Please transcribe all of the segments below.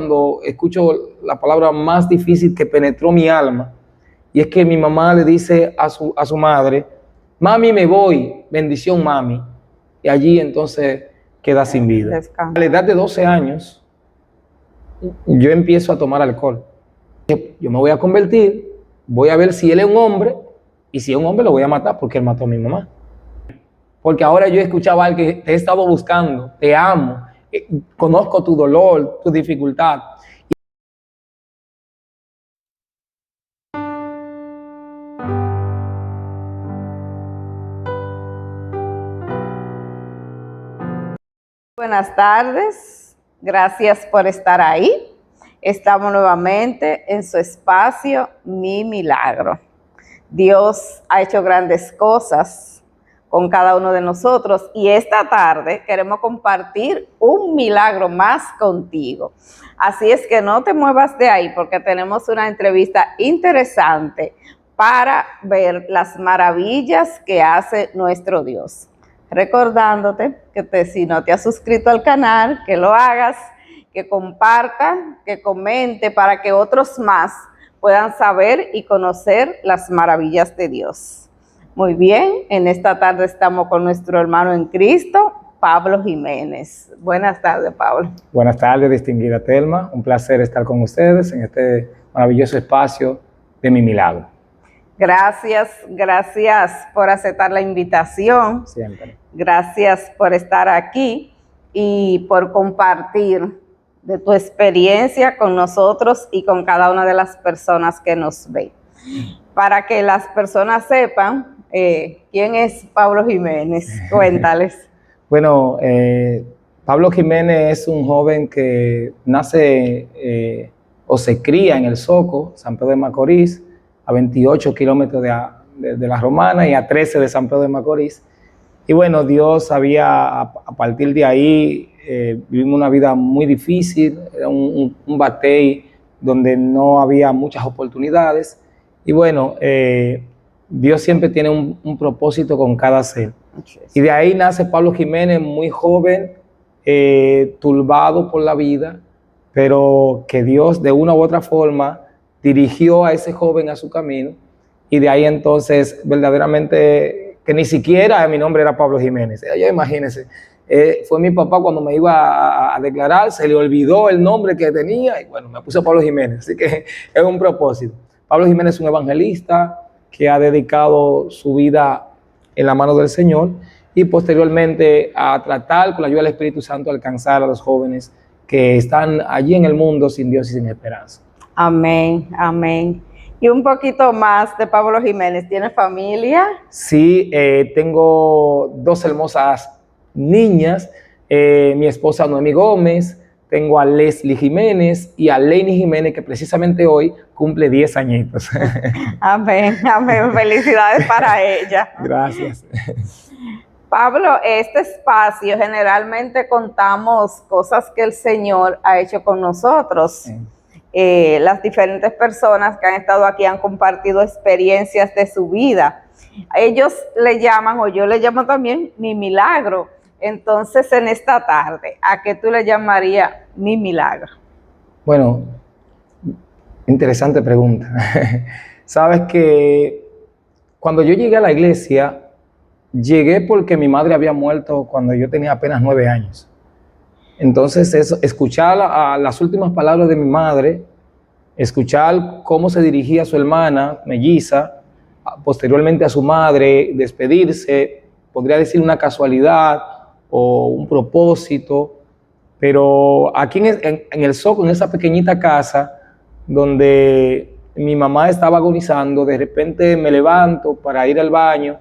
cuando escucho la palabra más difícil que penetró mi alma, y es que mi mamá le dice a su madre: mami, me voy, bendición mami, y allí entonces queda sin vida. Descansa. A la edad de 12 años, yo empiezo a tomar alcohol. Yo me voy a convertir, voy a ver si él es un hombre, y si es un hombre lo voy a matar porque él mató a mi mamá. Porque ahora yo escuchaba algo que te he estado buscando, te amo, conozco tu dolor, tu dificultad. Buenas tardes, gracias por estar ahí. Estamos nuevamente en su espacio, Mi Milagro. Dios ha hecho grandes cosas con cada uno de nosotros y esta tarde queremos compartir un milagro más contigo. Así es que no te muevas de ahí porque tenemos una entrevista interesante para ver las maravillas que hace nuestro Dios. Recordándote que si no te has suscrito al canal, que lo hagas, que compartan, que comente para que otros más puedan saber y conocer las maravillas de Dios. Muy bien, en esta tarde estamos con nuestro hermano en Cristo, Pablo Jiménez. Buenas tardes, Pablo. Buenas tardes, distinguida Telma. Un placer estar con ustedes en este maravilloso espacio de Mi Milagro. Gracias por aceptar la invitación. Siempre. Gracias por estar aquí y por compartir de tu experiencia con nosotros y con cada una de las personas que nos ven. Para que las personas sepan quién es Pablo Jiménez, cuéntales. Bueno, Pablo Jiménez es un joven que nace o se cría en El Soco, San Pedro de Macorís, a 28 kilómetros de La Romana y a 13 de San Pedro de Macorís. Y bueno, Dios había, a partir de ahí, vivimos una vida muy difícil, era un batey donde no había muchas oportunidades. Y bueno, Dios siempre tiene un propósito con cada ser. Y de ahí nace Pablo Jiménez, muy joven, turbado por la vida, pero que Dios de una u otra forma dirigió a ese joven a su camino. Y de ahí entonces, verdaderamente, que ni siquiera mi nombre era Pablo Jiménez. Ya imagínense, fue mi papá cuando me iba a declarar, se le olvidó el nombre que tenía y bueno, me puse Pablo Jiménez. Así que es un propósito. Pablo Jiménez es un evangelista que ha dedicado su vida en la mano del Señor y posteriormente a tratar con la ayuda del Espíritu Santo a alcanzar a los jóvenes que están allí en el mundo sin Dios y sin esperanza. Amén, amén. Y un poquito más de Pablo Jiménez, ¿tiene familia? Sí, tengo dos hermosas niñas, mi esposa Noemi Gómez, tengo a Leslie Jiménez y a Leini Jiménez, que precisamente hoy cumple 10 añitos. Amén, amén, felicidades para ella. Gracias. Pablo, este espacio generalmente contamos cosas que el Señor ha hecho con nosotros. Sí. Las diferentes personas que han estado aquí han compartido experiencias de su vida. Ellos le llaman, o yo le llamo también, mi milagro. Entonces, en esta tarde, ¿a qué tú le llamarías mi milagro? Bueno, interesante pregunta. Sabes que cuando yo llegué a la iglesia, llegué porque mi madre había muerto cuando yo tenía apenas 9 años. Entonces, escuchar las últimas palabras de mi madre, escuchar cómo se dirigía a su hermana melliza, posteriormente a su madre, despedirse, podría decir una casualidad o un propósito, pero aquí en El Soco, en esa pequeñita casa donde mi mamá estaba agonizando, de repente me levanto para ir al baño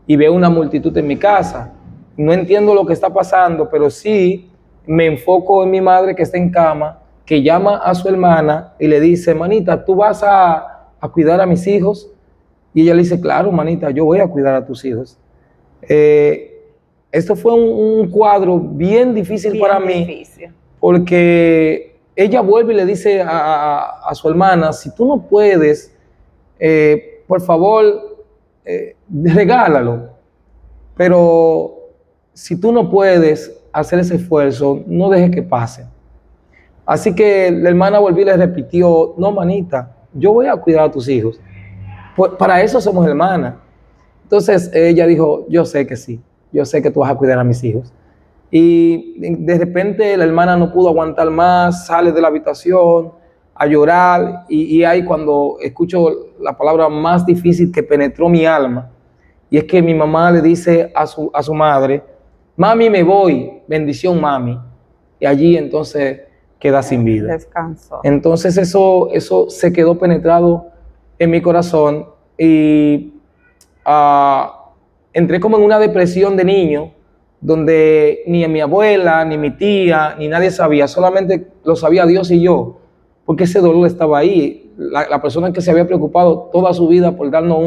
y veo una multitud en mi casa. No entiendo lo que está pasando, pero sí me enfoco en mi madre que está en cama, que llama a su hermana y le dice: manita, ¿tú vas a cuidar a mis hijos? Y ella le dice: claro, manita, yo voy a cuidar a tus hijos. Esto fue un cuadro bien difícil para mí, porque ella vuelve y le dice a su hermana: si tú no puedes, por favor, regálalo. Pero si tú no puedes hacer ese esfuerzo, no dejes que pase. Así que la hermana volvió y le repitió, no, manita, yo voy a cuidar a tus hijos. Pues para eso somos hermanas. Entonces ella dijo, yo sé que sí, yo sé que tú vas a cuidar a mis hijos. Y de repente la hermana no pudo aguantar más, sale de la habitación a llorar y ahí cuando escucho la palabra más difícil que penetró mi alma, y es que mi mamá le dice a su madre, mami, me voy, bendición mami, y allí entonces queda sin vida. Descanso. Entonces eso se quedó penetrado en mi corazón y entré como en una depresión de niño, donde ni mi abuela, ni mi tía, ni nadie sabía, solamente lo sabía Dios y yo, porque ese dolor estaba ahí. La persona que se había preocupado toda su vida por darnos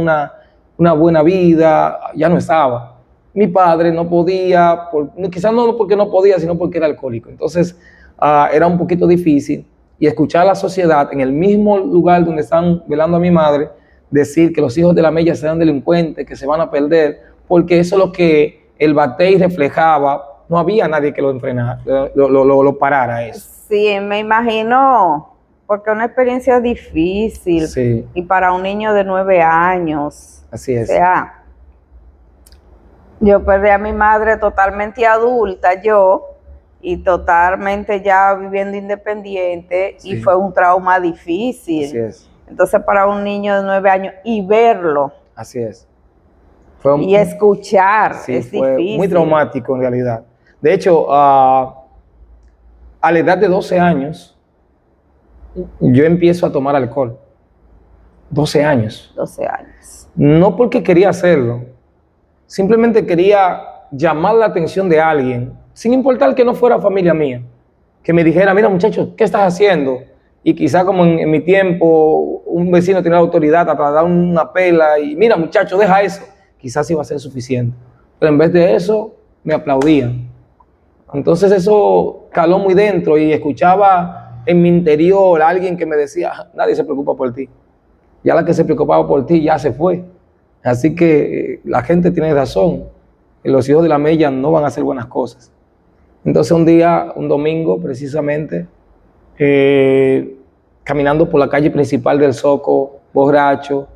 una buena vida, ya no estaba. Mi padre no podía, quizás no porque no podía, sino porque era alcohólico. Entonces era un poquito difícil, y escuchar a la sociedad en el mismo lugar donde están velando a mi madre, decir que los hijos de la Mella serán delincuentes, que se van a perder, porque eso es lo que el Batey reflejaba. No había nadie que lo enfrenara, lo parara eso. Sí, me imagino, porque es una experiencia difícil, Sí. Y para un niño de 9 años. Así es. O sea, yo perdí a mi madre totalmente adulta, y totalmente ya viviendo independiente, Sí. y fue un trauma difícil. Así es. Entonces, para un niño de 9 años, y verlo, Así es. y escuchar, sí, es fue difícil. muy traumático en realidad. De hecho, a la edad de 12 años, yo empiezo a tomar alcohol. 12 años. 12 años. No porque quería hacerlo, simplemente quería llamar la atención de alguien, sin importar que no fuera familia mía, que me dijera, mira muchacho, ¿qué estás haciendo? Y quizá como en mi tiempo un vecino tenía la autoridad para dar una pela y mira muchacho, deja eso, quizás iba a ser suficiente. Pero en vez de eso, me aplaudían. Entonces eso caló muy dentro y escuchaba en mi interior a alguien que me decía, nadie se preocupa por ti. Ya la que se preocupaba por ti ya se fue. Así que la gente tiene razón. Los hijos de la Mella no van a hacer buenas cosas. Entonces un día, un domingo precisamente, caminando por la calle principal del Soco, borracho,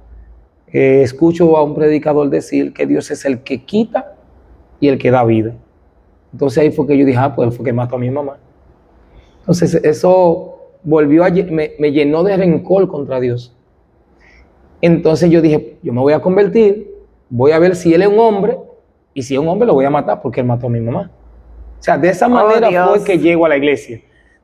escucho a un predicador decir que Dios es el que quita y el que da vida. Entonces ahí fue que yo dije, pues fue que mató a mi mamá. Entonces eso me llenó de rencor contra Dios. Entonces yo dije, yo me voy a convertir, voy a ver si él es un hombre, y si es un hombre lo voy a matar porque él mató a mi mamá. O sea, de esa manera fue que llego a la iglesia.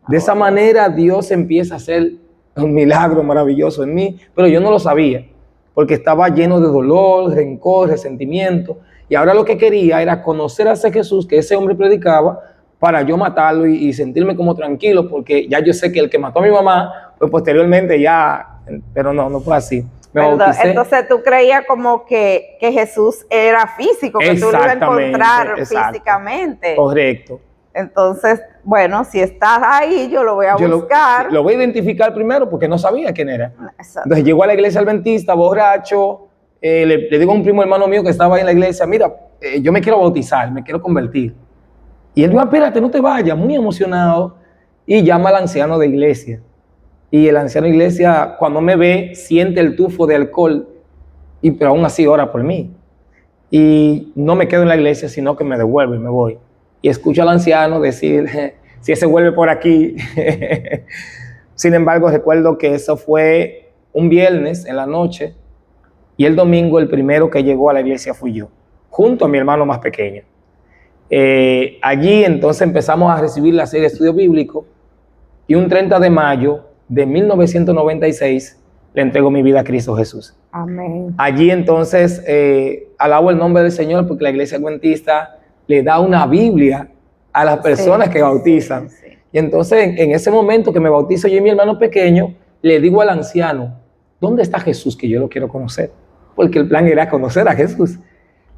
De esa manera Dios empieza a hacer un milagro maravilloso en mí, pero yo no lo sabía, porque estaba lleno de dolor, rencor, resentimiento, y ahora lo que quería era conocer a ese Jesús que ese hombre predicaba para yo matarlo y sentirme como tranquilo, porque ya yo sé que el que mató a mi mamá, pues posteriormente ya, pero no fue así. Entonces tú creías como que Jesús era físico, que tú lo ibas a encontrar físicamente. Correcto. Entonces, bueno, si estás ahí, yo lo voy a buscar. Lo voy a identificar primero porque no sabía quién era. Exacto. Entonces llegó a la iglesia adventista, borracho, le digo a un primo hermano mío que estaba ahí en la iglesia, mira, yo me quiero bautizar, me quiero convertir. Y él dijo, espérate, no te vayas, muy emocionado, y llama al anciano de iglesia. Y el anciano de iglesia, cuando me ve, siente el tufo de alcohol, pero aún así ora por mí. Y no me quedo en la iglesia, sino que me devuelvo y me voy. Y escucho al anciano decir, si ese vuelve por aquí. Sin embargo, recuerdo que eso fue un viernes en la noche, y el domingo el primero que llegó a la iglesia fui yo, junto a mi hermano más pequeño. Allí entonces empezamos a recibir la serie de estudio bíblico, y un 30 de mayo de 1996 le entrego mi vida a Cristo Jesús. Amén. Allí entonces alabo el nombre del Señor, porque la iglesia adventista le da una Biblia a las personas que bautizan. Sí. Y entonces en ese momento que me bautizo yo y mi hermano pequeño, le digo al anciano, ¿dónde está Jesús? Que yo lo quiero conocer, porque el plan era conocer a Jesús.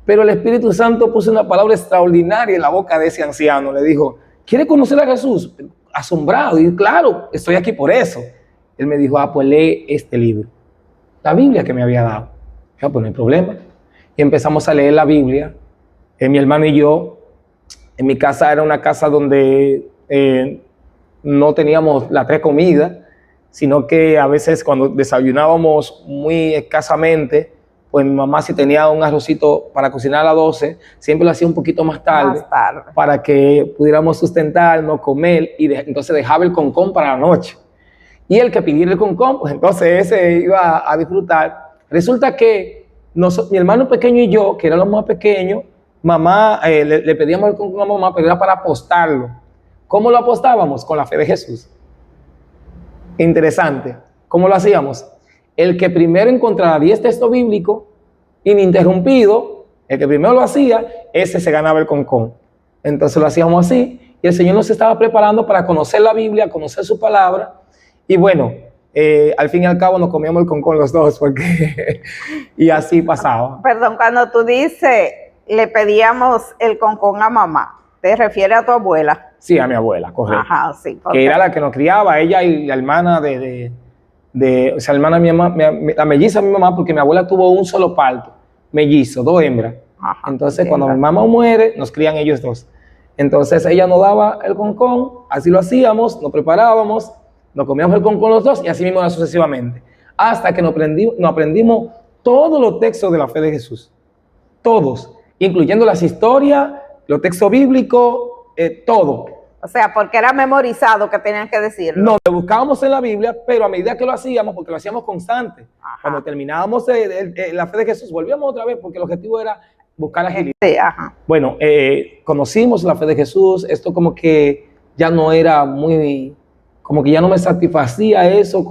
Pero el Espíritu Santo puso una palabra extraordinaria en la boca de ese anciano. Le dijo, ¿quiere conocer a Jesús? Asombrado, y claro, estoy aquí por eso. Él me dijo, pues lee este libro, la Biblia que me había dado. Pues no hay problema. Y empezamos a leer la Biblia, mi hermano y yo. En mi casa era una casa donde no teníamos las 3 comidas, sino que a veces cuando desayunábamos muy escasamente, pues mi mamá, si tenía un arrocito para cocinar a las 12, siempre lo hacía un poquito más tarde, para que pudiéramos sustentarnos, comer, y entonces dejaba el concón para la noche. Y el que pidiera el concón, pues entonces ese iba a disfrutar. Resulta que mi hermano pequeño y yo, que éramos más pequeños, mamá, le pedíamos el concón a mamá, pero era para apostarlo. ¿Cómo lo apostábamos? Con la fe de Jesús. Interesante. ¿Cómo lo hacíamos? El que primero encontrara 10 textos bíblicos ininterrumpido, el que primero lo hacía, ese se ganaba el concón. Entonces lo hacíamos así, y el Señor nos estaba preparando para conocer la Biblia, conocer su palabra, y bueno, al fin y al cabo nos comíamos el concón los dos, porque y así pasaba. Perdón, cuando tú dices, le pedíamos el concón a mamá, ¿te refieres a tu abuela? Sí, a mi abuela, correcto. Ajá, sí. Que era la que nos criaba, ella y la hermana o sea, la hermana de mi mamá, la melliza de mi mamá, porque mi abuela tuvo un solo parto, mellizo, 2 hembras. Ajá, entonces, cuando mi mamá muere, nos crían ellos 2. Entonces, ella nos daba el concón, así lo hacíamos, nos preparábamos, nos comíamos el concón los 2, y así mismo sucesivamente. Hasta que nos aprendimos todos los textos de la fe de Jesús. Todos, incluyendo las historias, los textos bíblicos, todo. O sea, porque era memorizado que tenían que decirlo. No, lo buscábamos en la Biblia, pero a medida que lo hacíamos, porque lo hacíamos constante, cuando terminábamos la fe de Jesús, volvíamos otra vez, porque el objetivo era buscar agilidad. Sí, ajá. Bueno, conocimos la fe de Jesús, esto como que ya no era muy, como que ya no me satisfacía eso.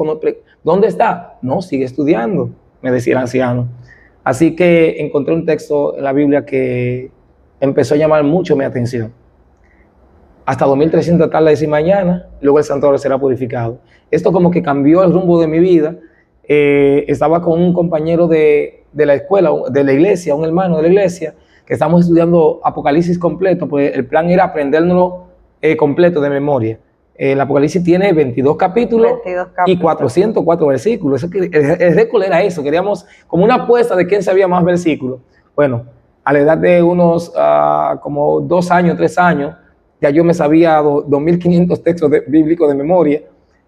¿Dónde está? No, sigue estudiando, me decía el anciano. Así que encontré un texto en la Biblia que empezó a llamar mucho mi atención. Hasta 2300 tardes y mañana, luego el santuario será purificado. Esto como que cambió el rumbo de mi vida. Estaba con un compañero de la escuela, de la iglesia, un hermano de la iglesia, que estamos estudiando Apocalipsis completo, pues el plan era aprendérnoslo completo de memoria. El Apocalipsis tiene 22 capítulos y 404 versículos. El récord era eso, queríamos como una apuesta de quién sabía más versículos. Bueno, a la edad de unos como 2 años, 3 años, ya yo me sabía 2500 textos bíblicos de memoria,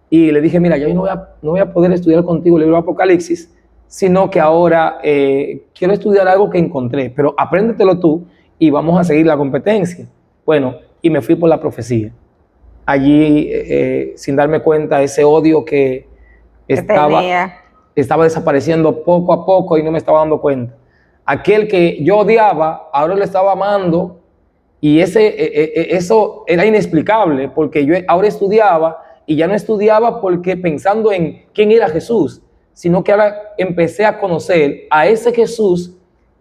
y le dije, mira, yo no voy a poder estudiar contigo el libro de Apocalipsis, sino que ahora quiero estudiar algo que encontré, pero apréndetelo tú y vamos a seguir la competencia. Bueno, y me fui por la profecía. Allí, sin darme cuenta, ese odio que estaba desapareciendo poco a poco y no me estaba dando cuenta. Aquel que yo odiaba, ahora lo estaba amando. Y eso era inexplicable, porque yo ahora estudiaba, y ya no estudiaba porque pensando en quién era Jesús, sino que ahora empecé a conocer a ese Jesús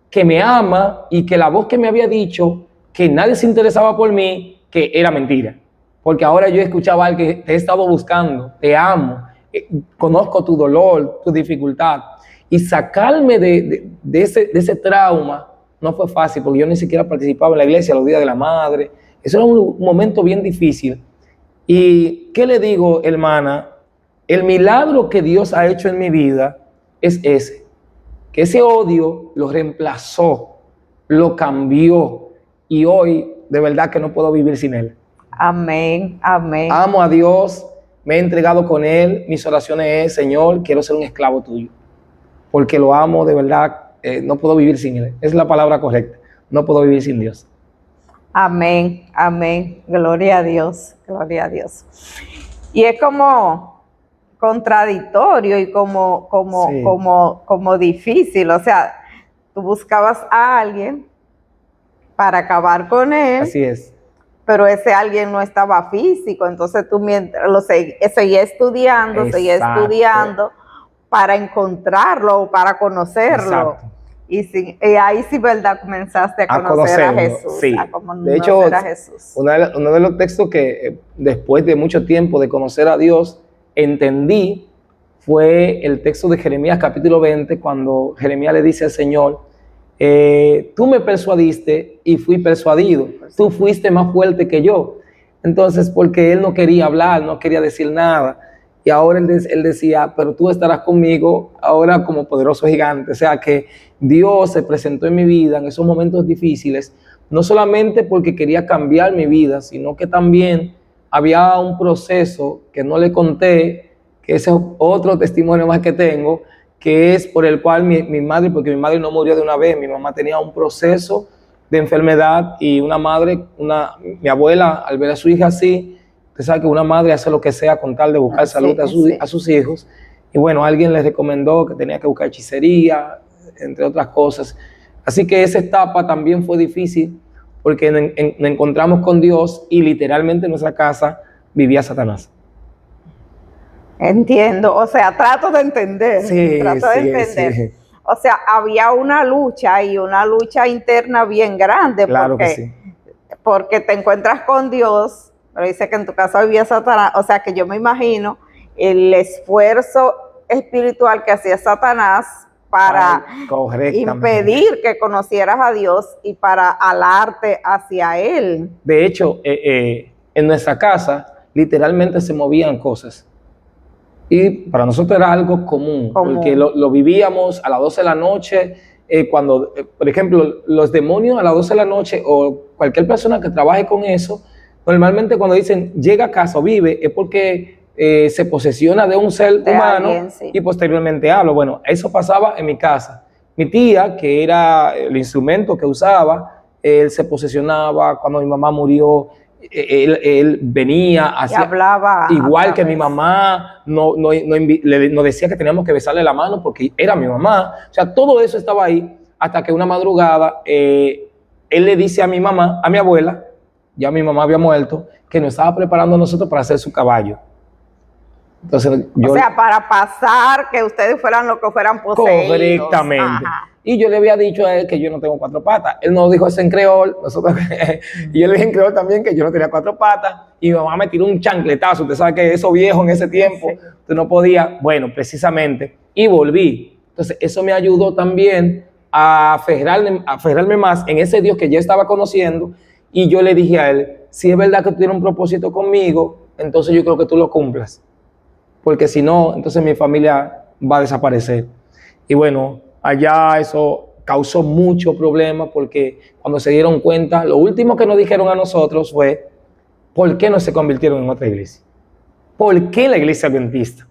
que me ama, y que la voz que me había dicho que nadie se interesaba por mí, que era mentira. Porque ahora yo escuchaba al que te he estado buscando, te amo, conozco tu dolor, tu dificultad, y sacarme de ese trauma no fue fácil, porque yo ni siquiera participaba en la iglesia los días de la madre. Eso era un momento bien difícil. ¿Y qué le digo, hermana? El milagro que Dios ha hecho en mi vida es ese, que ese odio lo reemplazó, lo cambió, y hoy de verdad que no puedo vivir sin él. Amén, amén. Amo a Dios, me he entregado con él. Mis oraciones es, Señor, quiero ser un esclavo tuyo, porque lo amo de verdad. No puedo vivir sin él, es la palabra correcta. No puedo vivir sin Dios. Amén, amén. Gloria a Dios, gloria a Dios. Y es como contradictorio y como difícil. O sea, tú buscabas a alguien para acabar con él. Así es. Pero ese alguien no estaba físico, entonces tú mientras seguías estudiando, para encontrarlo o para conocerlo. Exacto. Y ahí sí, ¿verdad? Comenzaste a conocer a Jesús. Sí. De hecho, uno de los textos que después de mucho tiempo de conocer a Dios entendí fue el texto de Jeremías capítulo 20, cuando Jeremías le dice al Señor, tú me persuadiste y fui persuadido, tú fuiste más fuerte que yo. Entonces, porque él no quería hablar, no quería decir nada. Y ahora él decía, pero tú estarás conmigo ahora como poderoso gigante. O sea que Dios se presentó en mi vida en esos momentos difíciles, no solamente porque quería cambiar mi vida, sino que también había un proceso que no le conté, que ese es otro testimonio más que tengo, que es por el cual mi madre, porque mi madre no murió de una vez, mi mamá tenía un proceso de enfermedad y mi abuela, al ver a su hija así, usted sabe que una madre hace lo que sea con tal de buscar salud a sus hijos, y bueno, alguien les recomendó que tenía que buscar hechicería, entre otras cosas. Así que esa etapa también fue difícil, porque nos encontramos con Dios y literalmente en nuestra casa vivía Satanás. Entiendo, o sea, trato de entender. Sí. O sea, había una lucha y una lucha interna bien grande. Claro que sí. Porque te encuentras con Dios, pero dice que en tu casa vivía Satanás. O sea, que yo me imagino el esfuerzo espiritual que hacía Satanás para impedir que conocieras a Dios y para alarte hacia Él. De hecho, en nuestra casa literalmente se movían cosas. Y para nosotros era algo común. Porque lo vivíamos a las 12 de la noche, cuando, por ejemplo, los demonios a las 12 de la noche o cualquier persona que trabaje con eso, normalmente cuando dicen llega a casa o vive, es porque se posesiona de un ser humano y posteriormente habla. Bueno, eso pasaba en mi casa. Mi tía, que era el instrumento que usaba, él se posesionaba. Cuando mi mamá murió, él venía, hacía, hablaba igual que mi mamá, no decía que teníamos que besarle la mano porque era mi mamá. O sea, todo eso estaba ahí hasta que una madrugada él le dice a mi mamá, a mi abuela, ya mi mamá había muerto, que nos estaba preparando a nosotros para hacer su caballo. Entonces, o sea, para pasar que ustedes fueran lo que fueran poseídos. Correctamente. Ajá. Y yo le había dicho a él que yo no tengo 4 patas. Él nos dijo eso en creol, y yo le dije en creol también que yo no tenía 4 patas, y mi mamá me tiró un chancletazo. Usted sabe que eso viejo en ese tiempo, tú no podías. Bueno, precisamente, y volví. Entonces, eso me ayudó también a aferrarme más en ese Dios que ya estaba conociendo, y yo le dije a él, si es verdad que tú tienes un propósito conmigo, entonces yo creo que tú lo cumplas. Porque si no, entonces mi familia va a desaparecer. Y bueno, allá eso causó mucho problema porque cuando se dieron cuenta, lo último que nos dijeron a nosotros fue, ¿por qué no se convirtieron en otra iglesia? ¿Por qué la iglesia adventista?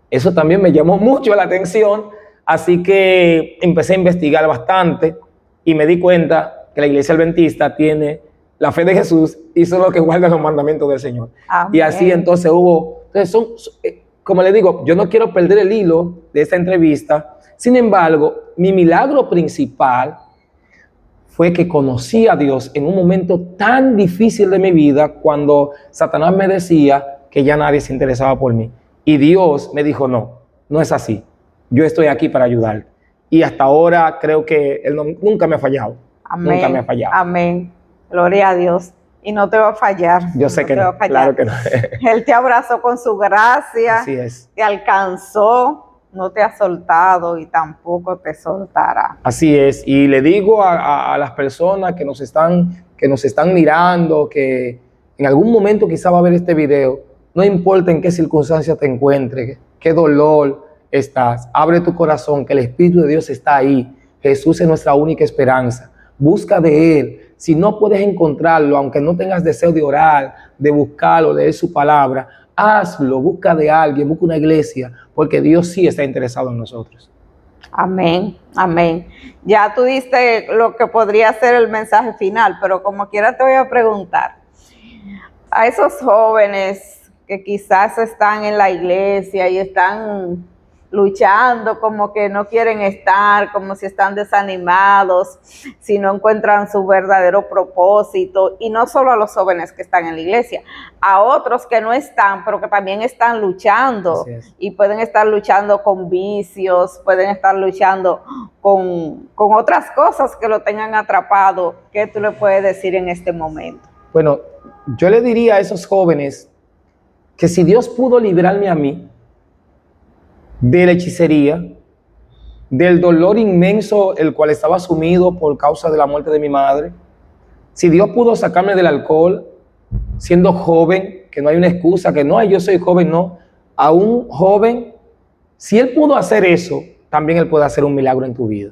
Eso también me llamó mucho la atención, así que empecé a investigar bastante y me di cuenta que la iglesia adventista tiene la fe de Jesús y son los que guardan los mandamientos del Señor. Amén. Y así entonces como le digo, yo no quiero perder el hilo de esta entrevista. Sin embargo, mi milagro principal fue que conocí a Dios en un momento tan difícil de mi vida, cuando Satanás me decía que ya nadie se interesaba por mí. Y Dios me dijo, no es así. Yo estoy aquí para ayudarte. Y hasta ahora creo que Él nunca me ha fallado. Amén. Nunca me ha fallado. Amén. Gloria a Dios. Y no te va a fallar. Yo sé que no, claro que no. Él te abrazó con su gracia. Así es. Te alcanzó, no te ha soltado y tampoco te soltará. Así es. Y le digo a las personas que nos están mirando, que en algún momento quizá va a ver este video, no importa en qué circunstancia te encuentres, qué dolor estás, abre tu corazón, que el Espíritu de Dios está ahí. Jesús es nuestra única esperanza. Busca de Él. Si no puedes encontrarlo, aunque no tengas deseo de orar, de buscarlo, leer su palabra, hazlo, busca de alguien, busca una iglesia, porque Dios sí está interesado en nosotros. Amén, amén. Ya tú diste lo que podría ser el mensaje final, pero como quiera te voy a preguntar, a esos jóvenes que quizás están en la iglesia y están luchando, como que no quieren estar, como si están desanimados, si no encuentran su verdadero propósito, y no solo a los jóvenes que están en la iglesia, a otros que no están, pero que también están luchando, y pueden estar luchando con vicios, pueden estar luchando con otras cosas que lo tengan atrapado. ¿Qué tú le puedes decir en este momento? Bueno, yo le diría a esos jóvenes que si Dios pudo librarme a mí de la hechicería, del dolor inmenso el cual estaba sumido por causa de la muerte de mi madre, si Dios pudo sacarme del alcohol siendo joven, que no hay una excusa, que no, yo soy joven, no, a un joven, si Él pudo hacer eso, también Él puede hacer un milagro en tu vida.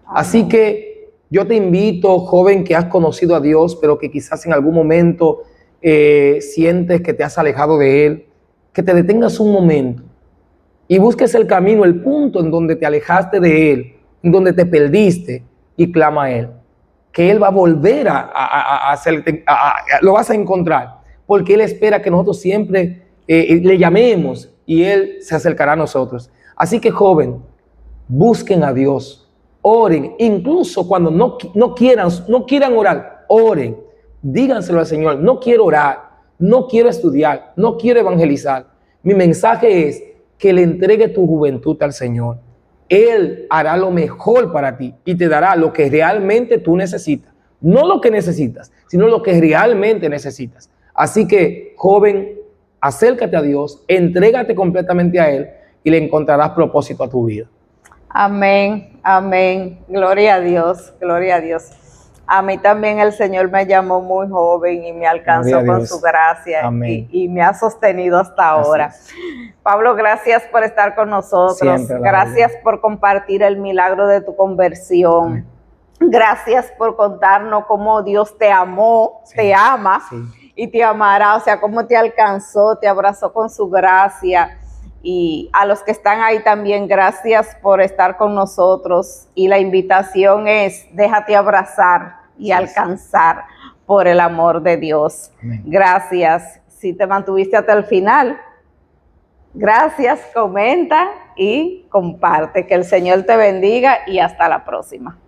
Así que yo te invito, joven que has conocido a Dios, pero que quizás en algún momento sientes que te has alejado de Él, que te detengas un momento y busques el camino, el punto en donde te alejaste de Él, en donde te perdiste, y clama a Él, que Él va a volver a hacerte, lo vas a encontrar, porque Él espera que nosotros siempre le llamemos y Él se acercará a nosotros. Así que, joven, busquen a Dios, oren, incluso cuando no quieran orar, oren, díganselo al Señor: no quiero orar, no quiero estudiar, no quiero evangelizar. Mi mensaje es que le entregue tu juventud al Señor. Él hará lo mejor para ti y te dará lo que realmente tú necesitas. No lo que necesitas, sino lo que realmente necesitas. Así que, joven, acércate a Dios, entrégate completamente a Él y le encontrarás propósito a tu vida. Amén, amén. Gloria a Dios, gloria a Dios. A mí también el Señor me llamó muy joven y me alcanzó con su gracia y me ha sostenido hasta ahora. Pablo, gracias por estar con nosotros. Siempre, gracias por compartir el milagro de tu conversión. Amén. Gracias por contarnos cómo Dios te amó, te ama y te amará. O sea, cómo te alcanzó, te abrazó con su gracia. Y a los que están ahí también, gracias por estar con nosotros. Y la invitación es: déjate abrazar y alcanzar por el amor de Dios. Amén. Gracias. Si te mantuviste hasta el final, gracias, comenta y comparte. Que el Señor te bendiga y hasta la próxima.